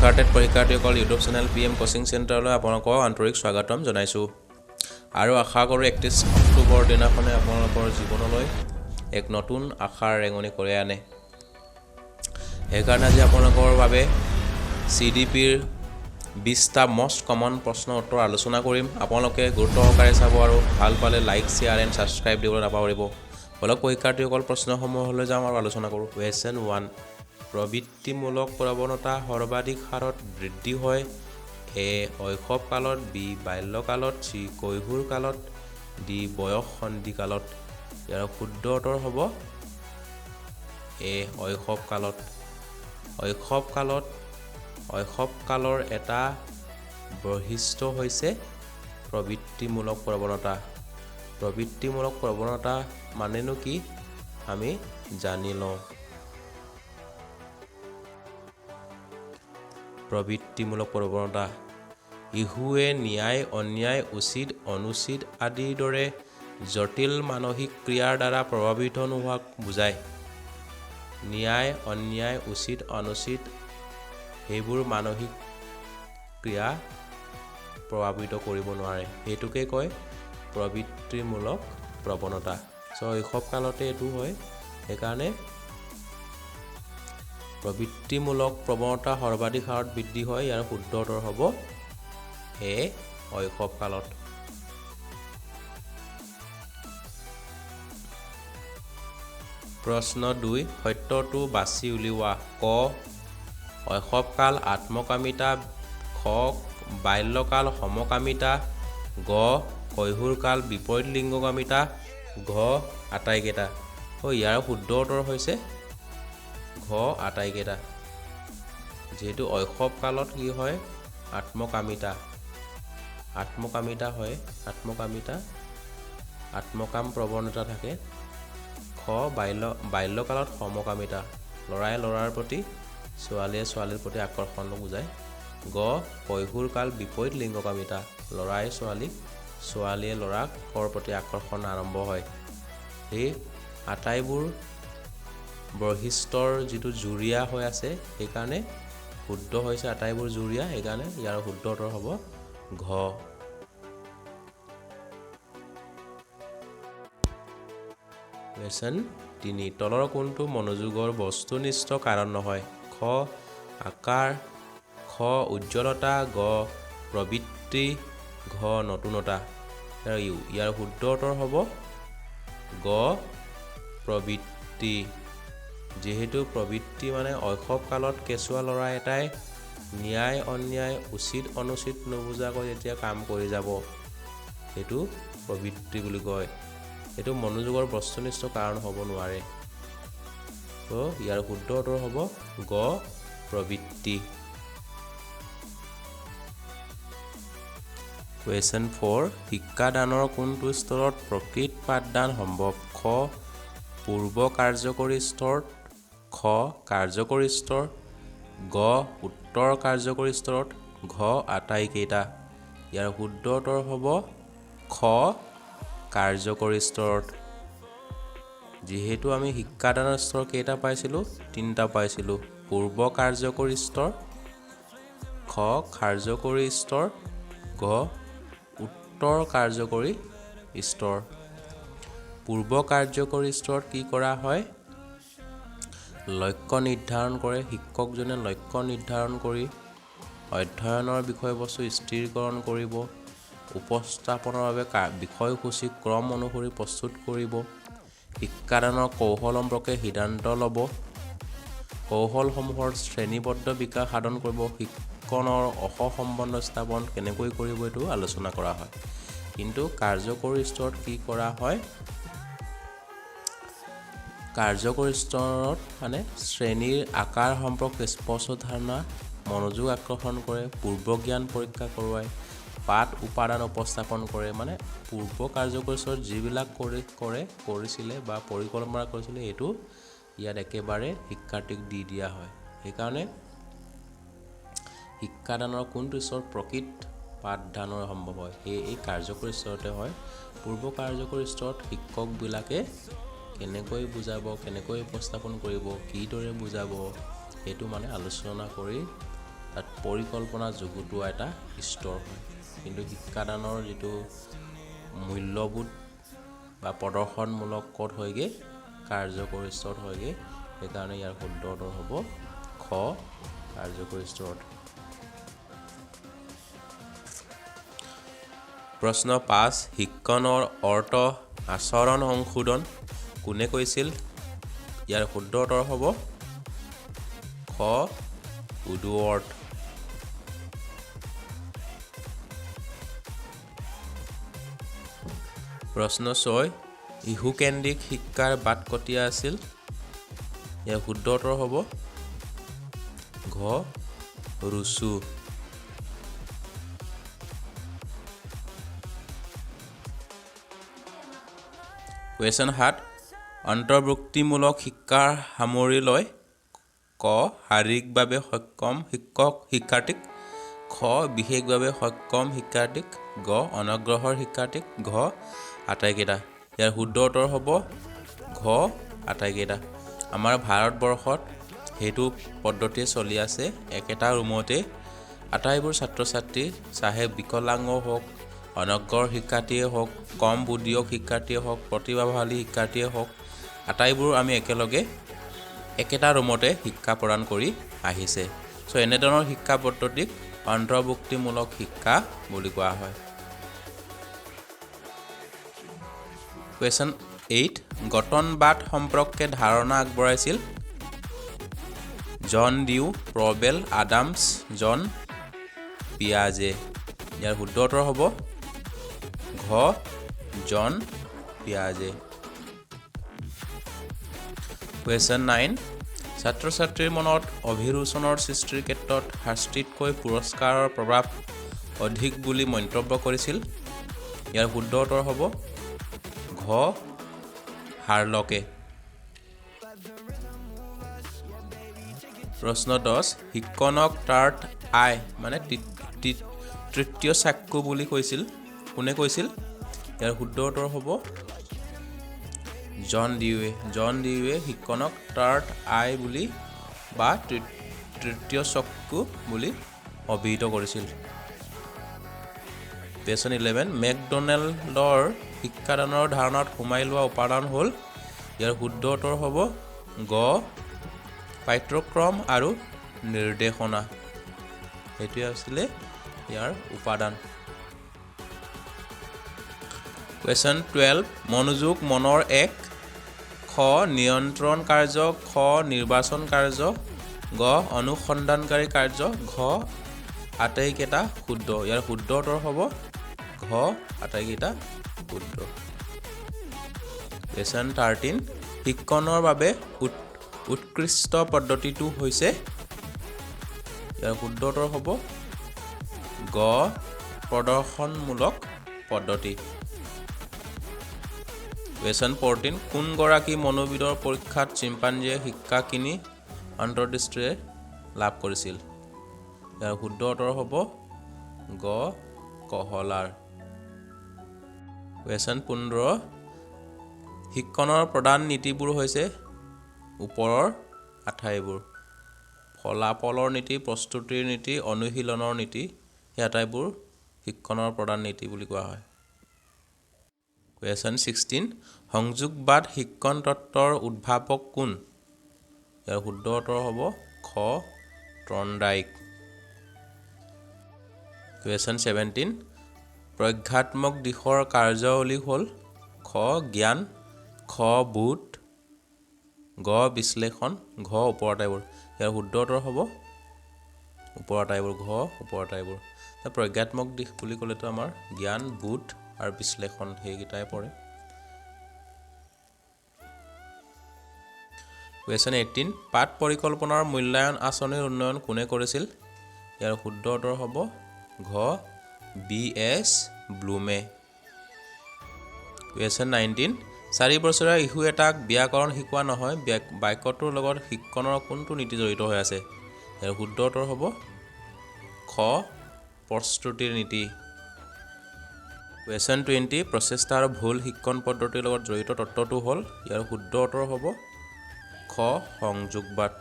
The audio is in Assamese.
এক্সাৰ্টেড পৰীক্ষাৰ্থীসকল ইউটিউব চেনেল PM কোচিং চেণ্টাৰলৈ আপোনালোকক আন্তৰিক স্বাগতম জনাইছোঁ আৰু আশা কৰোঁ 31 অক্টোবৰ দিনাখনে আপোনালোকৰ জীৱনলৈ এক নতুন আশাৰ ৰেঙনি কঢ়িয়াই আনে সেইকাৰণে আজি আপোনালোকৰ বাবে CDPৰ 20টা মষ্ট কমন প্ৰশ্নৰ উত্তৰ আলোচনা কৰিম আপোনালোকে গুৰুত্ব সহকাৰে চাব আৰু ভাল পালে লাইক শ্বেয়াৰ এণ্ড ছাবস্ক্ৰাইব দিবলৈ নাপাহৰিব বলক পৰীক্ষাৰ্থীসকল প্ৰশ্নসমূহলৈ যাম আৰু আলোচনা কৰোঁ কুৱেশ্যন 1 প্ৰবৃত্তিমূলক প্ৰৱণতা সৰ্বাধিক হাৰত বৃদ্ধি হয় A শৈশৱ কালত B বাল্যকালত C কৈশোৰ কালত D বয়স সন্ধি কালত ইয়াৰ শুদ্ধ উত্তৰ হ'ব A শৈশৱ কালত শৈশৱ কালৰ এটা বৈশিষ্ট্য হৈছে প্ৰবৃত্তিমূলক প্ৰৱণতা মানেনো কি আমি জানি লওঁ প্ৰবৃত্তিমূলক প্ৰৱণতা ইহুৱে ন্যায় অন্যায় উচিত অনুচিত আদিৰ দৰে জটিল মানসিক ক্ৰিয়াৰ দ্বাৰা প্ৰভাৱিত নোহোৱাক বুজায় ন্যায় অন্যায় উচিত অনুচিত সেইবোৰ মানসিক ক্ৰিয়া প্ৰভাৱিত কৰিব নোৱাৰে সেইটোকে কয় প্ৰবৃত্তিমূলক প্ৰৱণতা শৈশৱ কালতে এইটো হয় সেইকাৰণে প্ৰবৃত্তিমূলক প্ৰৱণতা সৰ্বাধিক হাৰত বৃদ্ধি হয় ইয়াৰ শুদ্ধ উত্তৰ হ'ব A শৈশৱ কালত প্ৰশ্ন 2 সত্যটো বাছি উলিওৱা ক শৈশৱকাল আত্মকামিতা খ বাল্যকাল সমকামিতা গ কৈশোৰকাল বিপৰীত লিংগকামিতা ঘ আটাইকেইটা ইয়াৰ শুদ্ধ উত্তৰ হৈছে ঘ আটাইকেইটা যেহেতু শৈশৱ কালত কি হয় আত্মকামিতা হয় আত্মকাম প্ৰৱণতা থাকে খ বাল্যকালত সমকামিতা ল'ৰাই ল'ৰাৰ প্ৰতি ছোৱালীয়ে ছোৱালীৰ প্ৰতি আকৰ্ষণ বুজায় গ কৈশোৰকাল বিপৰীত লিংগকামিতা ল'ৰাই ছোৱালীয়ে ল'ৰাকৰ প্ৰতি আকৰ্ষণ আৰম্ভ হয় এই আটাইবোৰ বৈশিষ্ট্যৰ যিটো জুৰীয়া হৈ আছে সেইকাৰণে শুদ্ধ হৈছে আটাইবোৰ জুৰীয়া সেইকাৰণে ইয়াৰ শুদ্ধ উত্তৰ হ'ব ঘ কুৱেশ্যন 3 তলৰ কোনটো মনোযোগৰ বস্তুনিষ্ঠ কাৰণ নহয় খ আকাৰ খ উজ্জ্বলতা গ প্ৰবৃত্তি ঘ নতুনতা ইয়াৰ শুদ্ধ উত্তৰ হ'ব গ প্ৰবৃত্তি যেহেতু প্ৰবৃত্তি মানে শৈশৱ কালত কেঁচুৱা ল'ৰা এটাই ন্যায় অন্যায় উচিত অনুচিত নুবুজাকৈ যেতিয়া কাম কৰি যাব সেইটো প্ৰবৃত্তি বুলি কয় এইটো মনোযোগৰ বস্তুনিষ্ঠ কাৰণ হ'ব নোৱাৰে তো ইয়াৰ শুদ্ধ উত্তৰ হ'ব গ প্ৰবৃত্তি কুৱেশ্যন 4 শিক্ষাদানৰ কোনটো স্তৰত প্ৰকৃত পাঠদান সম্ভৱ খ পূৰ্ব কাৰ্যকৰী স্তৰত খ কাৰ্যকৰী স্তৰ গ উত্তৰ কাৰ্যকৰী স্তৰত ঘ আটাইকেইটা ইয়াৰ শুদ্ধ উত্তৰ হ'ব খ কাৰ্যকৰী স্তৰত যিহেতু আমি শিক্ষাদানৰ স্তৰ কেইটা পাইছিলোঁ 3টা পাইছিলোঁ পূৰ্ব কাৰ্যকৰী স্তৰ খ কাৰ্যকৰী স্তৰ ঘ উত্তৰ কাৰ্যকৰী স্তৰ পূৰ্ব কাৰ্যকৰী স্তৰত কি কৰা হয় লক্ষ্য নিৰ্ধাৰণ কৰে শিক্ষকজনে লক্ষ্য নিৰ্ধাৰণ কৰি অধ্যয়নৰ বিষয়বস্তু স্থিৰীকৰণ কৰিব উপস্থাপনৰ বাবে বিষয়সূচী ক্ৰম অনুসৰি প্ৰস্তুত কৰিব শিক্ষাদানৰ কৌশল সম্পৰ্কে সিদ্ধান্ত ল'ব কৌশলসমূহৰ শ্ৰেণীবদ্ধ বিকাশ সাধন কৰিব শিক্ষণৰ অসম্বন্ধ স্থাপন কেনেকৈ কৰিব এইটো আলোচনা কৰা হয় কিন্তু কাৰ্যকৰী স্তৰত কি কৰা হয় কাৰ্যকৰী স্তৰত মানে শ্ৰেণীৰ আকাৰ সম্পৰ্কে স্পষ্ট ধাৰণা মনোযোগ আকৰ্ষণ কৰে পূৰ্ব জ্ঞান পৰীক্ষা কৰোৱায় পাঠ উপাদান উপস্থাপন কৰে মানে পূৰ্ব কাৰ্যকৰী স্তৰত যিবিলাক কৰিছিলে বা পৰিকল্পনা কৰিছিলে এইটো ইয়াত একেবাৰে শিক্ষাৰ্থীক দি দিয়া হয় সেইকাৰণে শিক্ষাদানৰ কোনটো স্তৰত প্ৰকৃত পাঠদানৰ সম্ভৱ হয় এই কাৰ্যকৰী স্তৰতে হয় পূৰ্ব কাৰ্যকৰী স্তৰত শিক্ষকবিলাকে কেনেকৈ বুজাব কেনেকৈ উপস্থাপন কৰিব কিদৰে বুজাব সেইটো মানে আলোচনা কৰি তাত পৰিকল্পনা যুগুতোৱা এটা স্তৰ হয় কিন্তু শিক্ষাদানৰ যিটো মূল্যবোধ বা প্ৰদৰ্শনমূলক ক'ত হয়গৈ কাৰ্যকৰী স্তৰত হয়গৈ সেইকাৰণে ইয়াৰ শুদ্ধ উত্তৰ হ'ব খ কাৰ্যকৰী স্তৰত প্ৰশ্ন 5 শিক্ষণৰ অৰ্থ আচৰণ সংশোধন কোনে কৈছিল ইয়াৰ শুদ্ধ উত্তৰ হ'ব খ উডৱৰ্ড প্ৰশ্ন 6 ইহুকেন্দ্ৰিক শিক্ষাৰ বাট কটীয়া আছিল ইয়াৰ শুদ্ধ উত্তৰ হ'ব ঘ ৰুচু কুৱেশ্যন 7 অন্তৰ্ভুক্তিমূলক শিক্ষাৰ সামৰি লয় ক শাৰীৰিকভাৱে সক্ষম শিক্ষাৰ্থীক খ বিশেষভাৱে সক্ষম শিক্ষাৰ্থীক গ অনগ্ৰসৰ শিক্ষাৰ্থীক ঘ আটাইকেইটা ইয়াৰ শুদ্ধ উত্তৰ হ'ব ঘ আটাইকেইটা আমাৰ ভাৰতবৰ্ষত সেইটো পদ্ধতিয়ে চলি আছে একেটা ৰুমতে আটাইবোৰ ছাত্ৰ ছাত্ৰী চাহে বিকলাংগ হওক অনগ্ৰ শিক্ষাৰ্থীয়ে হওক কম বুদ্ধিয়ক শিক্ষাৰ্থীয়ে হওক প্ৰতিভাশালী শিক্ষাৰ্থীয়ে হওক আটাইবোৰ আমি একেলগে একেটা ৰুমতে শিক্ষা প্ৰদান কৰি আহিছে চ' এনেধৰণৰ শিক্ষা পদ্ধতিক অন্তৰ্ভুক্তিমূলক শিক্ষা বুলি কোৱা হয় কুৱেশ্যন 8 গঠনবাদ সম্পৰ্কে ধাৰণা আগবঢ়াইছিল জন ডিউ প্ৰবেল আডামছ জন পিয়াজে ইয়াৰ শুদ্ধ উত্তৰ হ'ব ঘ জন পিয়াজে কুৱেশ্যন 9 ছাত্ৰ ছাত্ৰীৰ মনত অভিৰুচনৰ সৃষ্টিৰ ক্ষেত্ৰত শাস্তিতকৈ পুৰস্কাৰৰ প্ৰভাৱ অধিক বুলি মন্তব্য কৰিছিল ইয়াৰ শুদ্ধ উত্তৰ হ'ব ঘ হাৰ্লকে প্ৰশ্ন 10 শিক্ষণক থাৰ্ড আই মানে তৃতীয় চাক্ষু বুলি কৈছিল কোনে কৈছিল ইয়াৰ শুদ্ধ উত্তৰ হ'ব জন ডিউৱে শিক্ষণক থাৰ্ড আই বুলি বা তৃতীয় চক্ষু বুলি অভিহিত কৰিছিল কুৱেশ্যন 11 মেকডনেল্ডৰ শিক্ষাদানৰ ধাৰণাত সোমাই লোৱা উপাদান হ'ল ইয়াৰ শুদ্ধ উত্তৰ হ'ব গ পাঠ্যক্ৰম আৰু নিৰ্দেশনা এইটোৱে আছিলে ইয়াৰ উপাদান কুৱেশ্যন 12 মনোযোগ মনৰ এক খ নিয়ন্ত্ৰণ কাৰ্য খ নিৰ্বাচন কাৰ্য গ অনুসন্ধানকাৰী কাৰ্য ঘ আটাইকেইটা শুদ্ধ ইয়াৰ শুদ্ধ উত্তৰ হ'ব ঘ আটাইকেইটা শুদ্ধ কুৱেশ্যন 13 শিক্ষণৰ বাবে উৎকৃষ্ট পদ্ধতিটো হৈছে ইয়াৰ শুদ্ধ উত্তৰ হ'ব গ প্ৰদৰ্শনমূলক পদ্ধতি কুৱেশ্যন 14 কোনগৰাকী মনোবিদৰ পৰীক্ষাত চিম্পাঞ্জীয়ে শিক্ষা কিনি অন্তৰ্দৃষ্টিৰে লাভ কৰিছিল ইয়াৰ শুদ্ধ উত্তৰ হ'ব গ কহলাৰ কুৱেশ্যন 15 শিক্ষণৰ প্ৰধান নীতিবোৰ হৈছে ওপৰৰ আটাইবোৰ ফলাফলৰ নীতি প্ৰস্তুতিৰ নীতি অনুশীলনৰ নীতি এই আটাইবোৰ শিক্ষণৰ প্ৰধান নীতি বুলি কোৱা হয় কুৱেশ্যন 16 সংযোগবাদ শিক্ষণ তত্ত্বৰ উদ্ভাৱক কোন ইয়াৰ শুদ্ধ উত্তৰ হ'ব খ টৰ্ণ্ডাইক কুৱেশ্যন 17 প্ৰজ্ঞাত্মক দিশৰ কাৰ্যাৱলী হ'ল খ জ্ঞান খ বোধ গ বিশ্লেষণ ঘ ওপৰ আটাইবোৰ ইয়াৰ শুদ্ধ উত্তৰ হ'ব ওপৰ আটাইবোৰ ঘ ওপৰ আটাইবোৰ প্ৰজ্ঞাত্মক দিশ বুলি ক'লেতো আমাৰ জ্ঞান বোধ আৰু বিশ্লেষণ সেইকেইটাই পৰে কুৱেশ্যন 18 পাঠ পৰিকল্পনাৰ মূল্যায়ন আঁচনিৰ উন্নয়ন কোনে কৰিছিল ইয়াৰ শুদ্ধ উত্তৰ হ'ব ঘ বি.এছ. ব্লুমে কুৱেশ্যন 19 4 বছৰীয়া শিশু এটাক ব্যাকৰণ শিকোৱা নহয় বাক্যটোৰ লগত শিক্ষণৰ কোনটো নীতি জড়িত হৈ আছে ইয়াৰ শুদ্ধ উত্তৰ হ'ব খ প্ৰস্তুতিৰ নীতি কুৱেশ্যন 20 প্ৰচেষ্টা আৰু ভুল শিক্ষণ পদ্ধতিৰ লগত জড়িত তত্ত্বটো হ'ল ইয়াৰ শুদ্ধ উত্তৰ হ'ব খ সংযোগবাদ